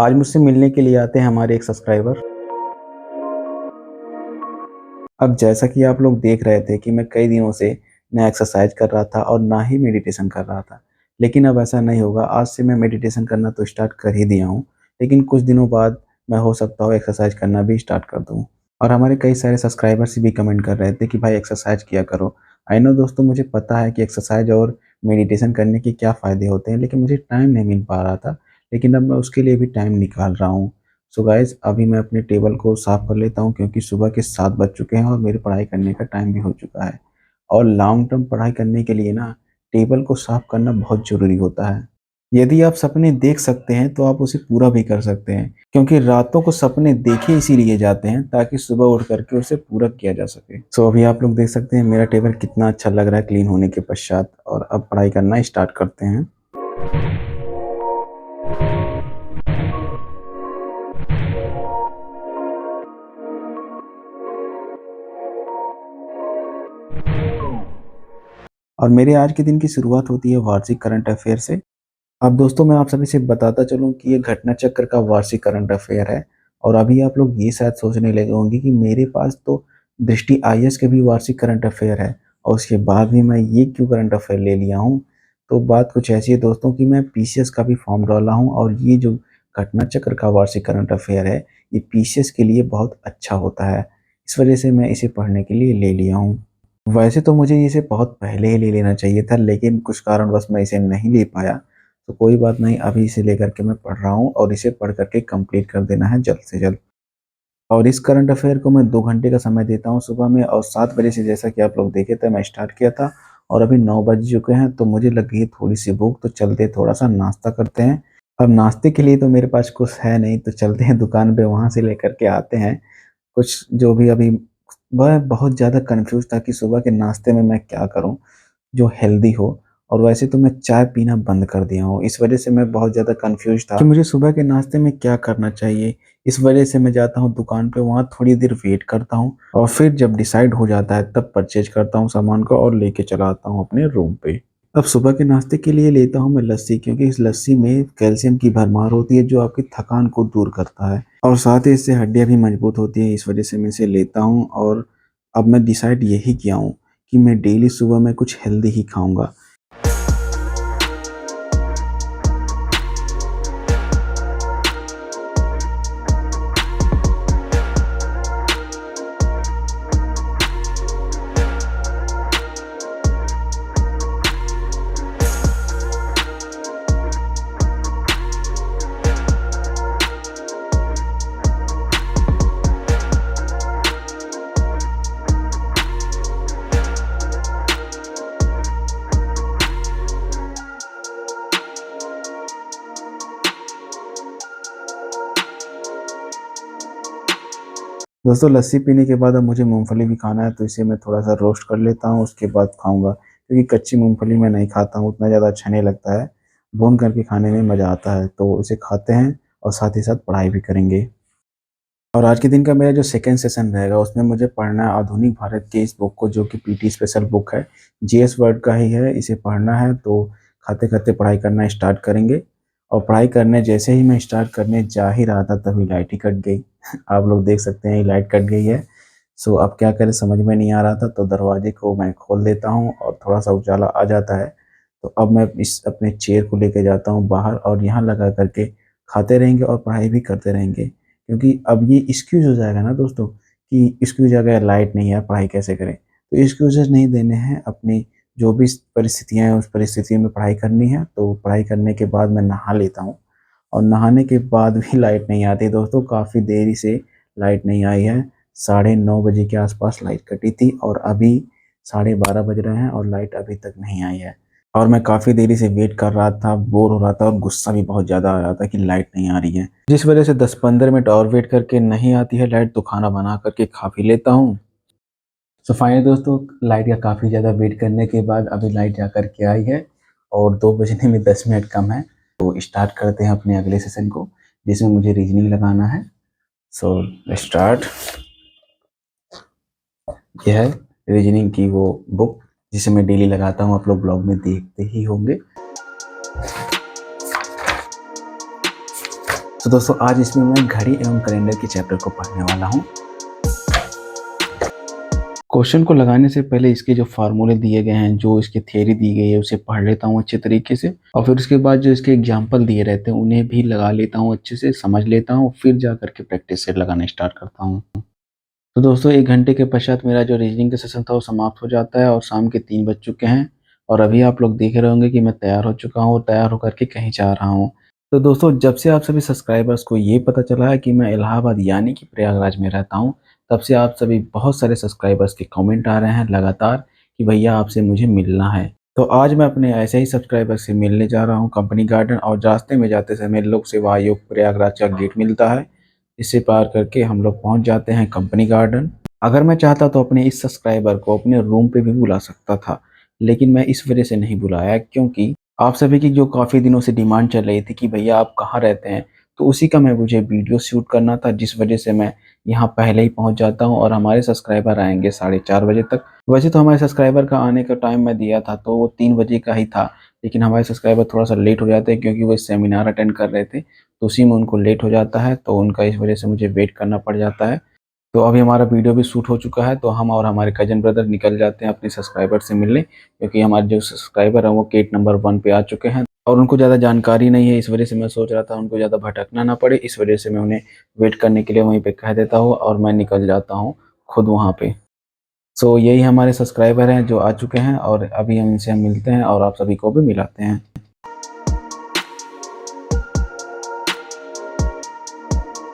आज मुझसे मिलने के लिए आते हैं हमारे एक सब्सक्राइबर। अब जैसा कि आप लोग देख रहे थे कि मैं कई दिनों से ना एक्सरसाइज कर रहा था और ना ही मेडिटेशन कर रहा था। लेकिन अब ऐसा नहीं होगा, आज से मैं मेडिटेशन करना तो स्टार्ट कर ही दिया हूँ। लेकिन कुछ दिनों बाद मैं हो सकता हो एक्सरसाइज करना भी स्टार्ट कर दूँ। और हमारे कई सारे सब्सक्राइबर्स भी कमेंट कर रहे थे कि भाई एक्सरसाइज किया करो। आई नो दोस्तों, मुझे पता है कि एक्सरसाइज और मेडिटेशन करने के क्या फ़ायदे होते हैं, लेकिन मुझे टाइम नहीं मिल पा रहा था। लेकिन अब मैं उसके लिए भी टाइम निकाल रहा हूँ। सो गाइस, अभी मैं अपने टेबल को साफ़ कर लेता हूँ क्योंकि सुबह के 7 बज चुके हैं और मेरी पढ़ाई करने का टाइम भी हो चुका है। और लॉन्ग टर्म पढ़ाई करने के लिए ना टेबल को साफ़ करना बहुत ज़रूरी होता है। यदि आप सपने देख सकते हैं तो आप उसे पूरा भी कर सकते हैं, क्योंकि रातों को सपने देखे इसीलिए जाते हैं ताकि सुबह उठ करके उसे पूरा किया जा सके। सो अभी आप लोग देख सकते हैं मेरा टेबल कितना अच्छा लग रहा है क्लीन होने के पश्चात। और अब पढ़ाई करना स्टार्ट करते हैं। और मेरे आज के दिन की शुरुआत होती है वार्षिक करंट अफेयर से। अब दोस्तों, मैं आप सभी से बताता चलूँ कि ये घटना चक्र का वार्षिक करंट अफेयर है। और अभी आप लोग ये शायद सोचने लगे होंगे कि मेरे पास तो दृष्टि आईएएस के भी वार्षिक करंट अफेयर है और उसके बाद भी मैं ये क्यों करंट अफेयर ले लिया हूँ। तो बात कुछ ऐसी है दोस्तों कि मैं पीसीएस का भी फॉर्म डाला हूँ और ये जो घटना चक्र का वार्षिक करंट अफेयर है, ये पीसीएस के लिए बहुत अच्छा होता है। इस वजह से मैं इसे पढ़ने के लिए ले लिया हूँ। वैसे तो मुझे इसे बहुत पहले ही ले लेना चाहिए था, लेकिन कुछ कारणवश मैं इसे नहीं ले पाया। तो कोई बात नहीं, अभी इसे लेकर के मैं पढ़ रहा हूँ और इसे पढ़ करके कंप्लीट कर देना है जल्द से जल्द। और इस करंट अफेयर को मैं 2 घंटे का समय देता हूँ सुबह में, और 7 बजे से जैसा कि आप लोग देखे थे मैं स्टार्ट किया था और अभी 9 बज चुके हैं, तो मुझे लग गई है थोड़ी-सी भूख, तो चलते थोड़ा-सा नाश्ता करते हैं। अब नाश्ते के लिए तो मेरे पास कुछ है नहीं, तो चलते हैं दुकान पे, वहाँ से लेकर के आते हैं कुछ जो भी अभी। वह बहुत ज़्यादा कन्फ्यूज़ था कि सुबह के नाश्ते में मैं क्या करूँ जो हेल्दी हो। और वैसे तो मैं चाय पीना बंद कर दिया हूँ। इस वज़ह से मैं बहुत ज़्यादा कन्फ्यूज़ था कि मुझे सुबह के नाश्ते में क्या करना चाहिए। इस वज़ह से मैं जाता हूँ दुकान पे, वहाँ थोड़ी देर वेट करता हूँ और फिर जब डिसाइड हो जाता है तब परचेज़ करता हूँ सामान को और लेके चला आता हूँ अपने रूम पे। अब सुबह के नाश्ते के लिए लेता हूँ मैं लस्सी, क्योंकि इस लस्सी में कैल्शियम की भरमार होती है जो आपकी थकान को दूर करता है और साथ ही इससे हड्डियाँ भी मजबूत होती हैं। इस वज़ह से मैं इसे लेता हूँ और अब मैं डिसाइड यही किया हूँ कि मैं डेली सुबह में कुछ हेल्दी ही खाऊँगा। दोस्तों, लस्सी पीने के बाद अब मुझे मूँगफली भी खाना है, तो इसे मैं थोड़ा-सा रोस्ट कर लेता हूँ, उसके बाद खाऊँगा। क्योंकि कच्ची मूँगफली मैं नहीं खाता हूँ, उतना ज़्यादा अच्छा नहीं लगता है। भून करके खाने में मज़ा आता है, तो इसे खाते हैं और साथ ही साथ पढ़ाई भी करेंगे। और आज के दिन का मेरा जो सेकंड सेशन रहेगा, उसमें मुझे पढ़ना है आधुनिक भारत के इस बुक को, जो कि पीटी स्पेशल बुक है। जीएस वर्ड का ही है, इसे पढ़ना है, तो खाते-खाते पढ़ाई करना स्टार्ट करेंगे। और पढ़ाई करने जैसे ही मैं स्टार्ट करने जा ही रहा था तभी लाइट ही कट गई। आप लोग देख सकते हैं ये लाइट कट गई है। सो अब क्या करें समझ में नहीं आ रहा था, तो दरवाजे को मैं खोल देता हूँ और थोड़ा-सा उजाला आ जाता है। तो अब मैं इस अपने चेयर को लेके जाता हूँ बाहर और यहाँ लगा करके खाते रहेंगे और पढ़ाई भी करते रहेंगे। क्योंकि अब ये एक्सक्यूज़ हो जाएगा ना दोस्तों कि एक्सक्यूज़ आ गया, लाइट नहीं है, पढ़ाई कैसे करें? तो एक्सक्यूज़ेज़ नहीं देने हैं, अपनी जो भी परिस्थितियाँ हैं, उस परिस्थितियों में पढ़ाई करनी है। तो पढ़ाई करने के बाद मैं नहा लेता हूँ और नहाने के बाद भी लाइट नहीं आती दोस्तों, काफ़ी देरी से लाइट नहीं आई है। 9:30 बजे के आस-पास लाइट कटी थी और अभी 12:30 बज रहे हैं और लाइट अभी तक नहीं आई है। और मैं काफ़ी देरी से वेट कर रहा था, बोर हो रहा था और गुस्सा भी बहुत ज़्यादा आ रहा था कि लाइट नहीं आ रही है। जिस वजह से 10-15 मिनट और वेट करके नहीं आती है लाइट, तो खाना बना करके खा भी लेता हूँ। सो फाइनली दोस्तों, लाइट का काफ़ी ज़्यादा वेट करने के बाद अभी लाइट जा कर के आई है और 2 बजने में 10 मिनट कम है। तो स्टार्ट करते हैं अपने अगले सेशन को, जिसमें मुझे रीजनिंग लगाना है। So start. यह है रीजनिंग की वो बुक जिसे मैं डेली लगाता हूँ, आप लोग ब्लॉग में देखते ही होंगे। तो दोस्तों आज इसमें मैं घड़ी एवं कैलेंडर के चैप्टर को पढ़ने वाला हूँ। क्वेश्चन को लगाने से पहले इसके जो फार्मूले दिए गए हैं, जो इसकी थ्योरी दी गई है, उसे पढ़ लेता हूँ अच्छे तरीके से और फिर उसके बाद जो इसके एग्जाम्पल दिए रहते हैं उन्हें भी लगा लेता हूँ, अच्छे से समझ लेता हूँ, फिर जा करके प्रैक्टिस सेट लगाना स्टार्ट करता हूँ। तो दोस्तों 1 घंटे के पश्चात मेरा जो रीजनिंग का सेशन था वो समाप्त हो जाता है और शाम के 3 बज चुके हैं और अभी आप लोग देख रहे होंगे कि मैं तैयार हो चुका हूँ और तैयार होकर के कहीं जा रहा हूँ। तो दोस्तों जब से आप सभी सब्सक्राइबर्स को ये पता चला है कि मैं इलाहाबाद यानी कि प्रयागराज में रहता हूँ, तब से आप सभी बहुत सारे सब्सक्राइबर्स के कमेंट आ रहे हैं लगातार कि भैया आपसे मुझे मिलना है। तो आज मैं अपने ऐसे ही सब्सक्राइबर से मिलने जा रहा हूँ कंपनी गार्डन और रास्ते में जाते समय लोक सेवा आयोग प्रयागराज का गेट मिलता है। इसे पार करके हम लोग पहुँच जाते हैं कंपनी गार्डन। अगर मैं चाहता तो अपने इस सब्सक्राइबर को अपने रूम पे भी बुला सकता था, लेकिन मैं इस वजह से नहीं बुलाया क्योंकि आप सभी की जो काफ़ी दिनों से डिमांड चल रही थी कि भैया आप कहाँ रहते हैं, तो उसी का मैं मुझे वीडियो शूट करना था, जिस वजह से मैं यहाँ पहले ही पहुँच जाता हूँ और हमारे सब्सक्राइबर आएँगे 4:30 बजे तक। वैसे तो हमारे सब्सक्राइबर का आने का टाइम मैं दिया था तो वो 3 बजे का ही था, लेकिन हमारे सब्सक्राइबर थोड़ा-सा लेट हो जाते हैं क्योंकि वो सेमिनार अटेंड कर रहे थे, तो उसी में उनको लेट हो जाता है, तो उनका इस वजह से मुझे वेट करना पड़ जाता है। तो अभी हमारा वीडियो भी शूट हो चुका है, तो हम और हमारे कज़न ब्रदर निकल जाते हैं अपने सब्सक्राइबर से मिलने, क्योंकि हमारे जो सब्सक्राइबर हैं वो गेट नंबर 1 पे आ चुके हैं और उनको ज़्यादा जानकारी नहीं है, इस वजह से मैं सोच रहा था उनको ज़्यादा भटकना ना पड़े, इस वजह से मैं उन्हें वेट करने के लिए वहीं पे कह देता हूँ और मैं निकल जाता हूँ खुद वहाँ पे। सो यही हमारे सब्सक्राइबर हैं जो आ चुके हैं और अभी हम इनसे मिलते हैं और आप सभी को भी मिलाते हैं।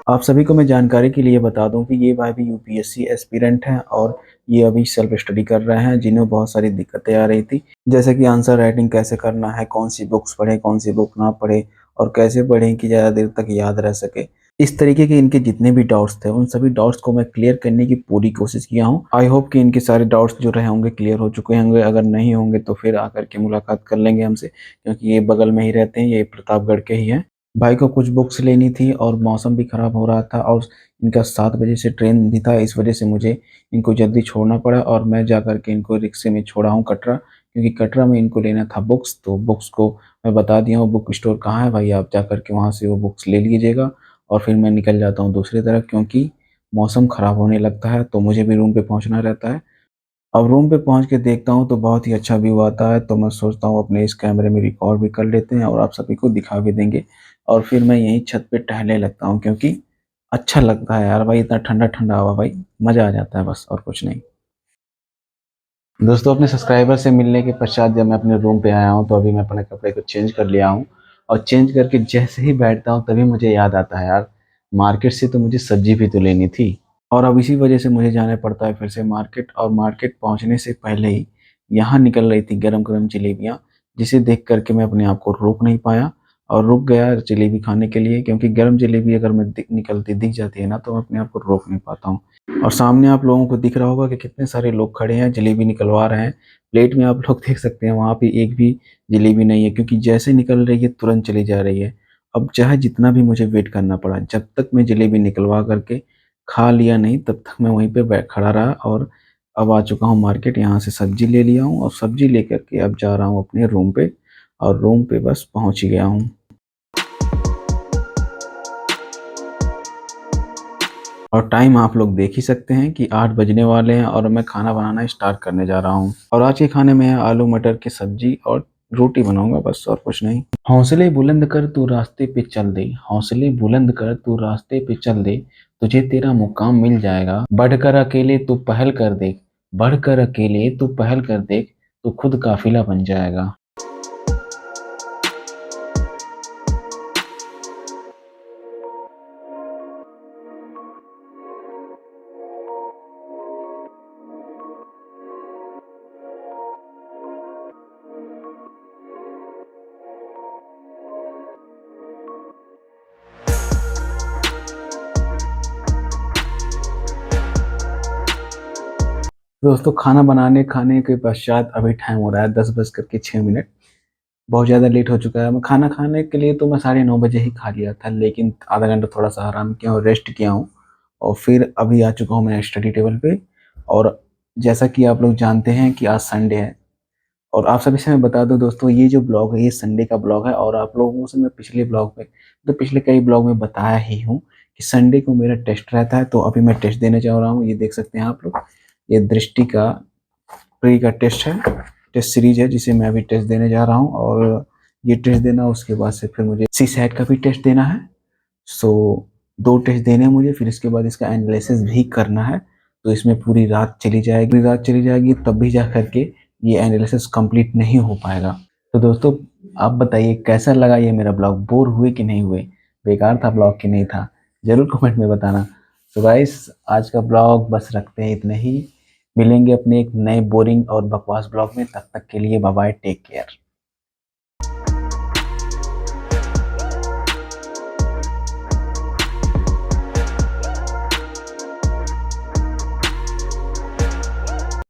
आप सभी को मैं जानकारी के लिए बता दूं कि ये भाई भी यूपीएससी एस्पिरेंट हैं और ये अभी सेल्फ स्टडी कर रहे हैं, जिन्हें बहुत सारी दिक्कतें आ रही थी, जैसे कि आंसर राइटिंग कैसे करना है, कौन सी बुक्स पढ़ें, कौन सी बुक ना पढ़ें और कैसे पढ़ें कि ज़्यादा देर तक याद रह सके। इस तरीके के इनके जितने भी डाउट्स थे, उन सभी डाउट्स को मैं क्लियर करने की पूरी कोशिश किया हूँ। आई होप कि इनके सारे डाउट्स जो रहे होंगे क्लियर हो चुके होंगे, अगर नहीं होंगे तो फिर आकर के मुलाकात कर लेंगे हमसे, क्योंकि ये बगल में ही रहते हैं, ये प्रतापगढ़ के ही हैं। भाई को कुछ बुक्स लेनी थी और मौसम भी ख़राब हो रहा था और इनका 7 बजे से ट्रेन भी था, इस वजह से मुझे इनको जल्दी छोड़ना पड़ा और मैं जाकर के इनको रिक्शे में छोड़ा हूँ कटरा, क्योंकि कटरा में इनको लेना था बुक्स, तो बुक्स को मैं बता दिया हूँ बुक स्टोर कहाँ है, भाई आप जाकर के वहाँ से वो बुक्स ले लीजिएगा और फिर मैं निकल जाता हूँ दूसरी तरफ, क्योंकि मौसम ख़राब होने लगता है, तो मुझे भी रूम पे पहुँचना रहता है। अब रूम पे पहुँच के देखता हूँ तो बहुत ही अच्छा व्यू आता है, तो मैं सोचता हूँ अपने इस कैमरे में रिकॉर्ड भी कर लेते हैं और आप सभी को दिखा भी देंगे और फिर मैं यहीं छत पे टहलने लगता हूँ, क्योंकि अच्छा लगता है यार भाई, इतना ठंडा-ठंडा हवा भाई, मज़ा आ जाता है बस और कुछ नहीं। दोस्तों अपने सब्सक्राइबर से मिलने के पश्चात जब मैं अपने रूम पे आया हूँ, तो अभी मैं अपने कपड़े को चेंज कर लिया हूँ और चेंज करके जैसे ही बैठता हूँ तभी मुझे याद आता है यार, मार्केट से तो मुझे सब्ज़ी भी तो लेनी थी। और अब इसी वजह से मुझे जाना पड़ता है फिर से मार्केट और मार्केट पहुँचने से पहले ही यहाँ निकल रही थी गरम-गरम जलेबियाँ, जिसे देख कर के मैं अपने आप को रोक नहीं पाया और रुक गया जलेबी खाने के लिए, क्योंकि गरम जलेबी अगर मैं निकलती दिख जाती है ना, तो मैं अपने आप को रोक नहीं पाता हूँ। और सामने आप लोगों को दिख रहा होगा कि कितने सारे लोग खड़े हैं, जलेबी निकलवा रहे हैं। प्लेट में आप लोग देख सकते हैं वहाँ पे एक भी जलेबी नहीं है, क्योंकि जैसे निकल रही है तुरंत चली जा रही है। अब चाहे जितना भी मुझे वेट करना पड़ा, जब तक मैं जलेबी निकलवा करके खा लिया नहीं, तब तक मैं वहीं पे खड़ा रहा और अब आ चुका हूँ मार्केट, यहाँ से सब्ज़ी ले लिया हूँ और सब्ज़ी लेकर के अब जा रहा हूँ अपने रूम पे और रूम पे बस पहुँच ही गया हूँ। और टाइम आप लोग देख ही सकते हैं कि 8 बजने वाले हैं और मैं खाना बनाना स्टार्ट करने जा रहा हूँ। और आज के खाने में है आलू मटर की सब्जी और रोटी बनाऊंगा, बस और कुछ नहीं। हौसले बुलंद कर तू रास्ते पे चल दे, हौसले बुलंद कर तू रास्ते पे चल दे, तुझे तेरा मुकाम मिल जाएगा। बढ़कर अकेले तू पहल कर देख, बढ़कर अकेले तू पहल कर देख, तू खुद काफिला बन जाएगा। दोस्तों खाने के पश्चात अभी टाइम हो रहा है 10:06। बहुत ज़्यादा लेट हो चुका है। मैं खाना खाने के लिए तो मैं 9:30 बजे ही खा लिया था, लेकिन आधा घंटा थोड़ा-सा आराम किया और रेस्ट किया हूँ और फिर अभी आ चुका हूँ मैं स्टडी टेबल पे। और जैसा कि आप लोग जानते हैं कि आज संडे है, और आप सभी से मैं बता दूँ दोस्तों, ये जो ब्लॉग है ये संडे का ब्लॉग है और आप लोगों से मैं पिछले ब्लॉग में, तो पिछले कई ब्लॉग में बताया ही हूँ कि संडे को मेरा टेस्ट रहता है, तो अभी मैं टेस्ट देने जा रहा हूँ। ये देख सकते हैं आप लोग, ये दृष्टि का प्री का टेस्ट है, टेस्ट सीरीज है जिसे मैं अभी टेस्ट देने जा रहा हूँ। और ये टेस्ट देना, उसके बाद से फिर मुझे सीसैट का भी टेस्ट देना है। सो 2 टेस्ट देने हैं मुझे, फिर इसके बाद इसका एनालिसिस भी करना है। तो इसमें पूरी रात चली जाएगी तब भी जा कर के ये एनालिसिस कंप्लीट नहीं हो पाएगा। तो दोस्तों, आप बताइए कैसा लगा ये मेरा ब्लॉग? बोर हुए कि नहीं हुए? बेकार था ब्लॉग कि नहीं था? ज़रूर कमेंट में बताना। तो गाइस, आज का ब्लॉग बस रखते हैं इतना ही। मिलेंगे अपने एक नए बोरिंग और बकवास ब्लॉग में, तब तक के लिए बाय बाय, टेक केयर।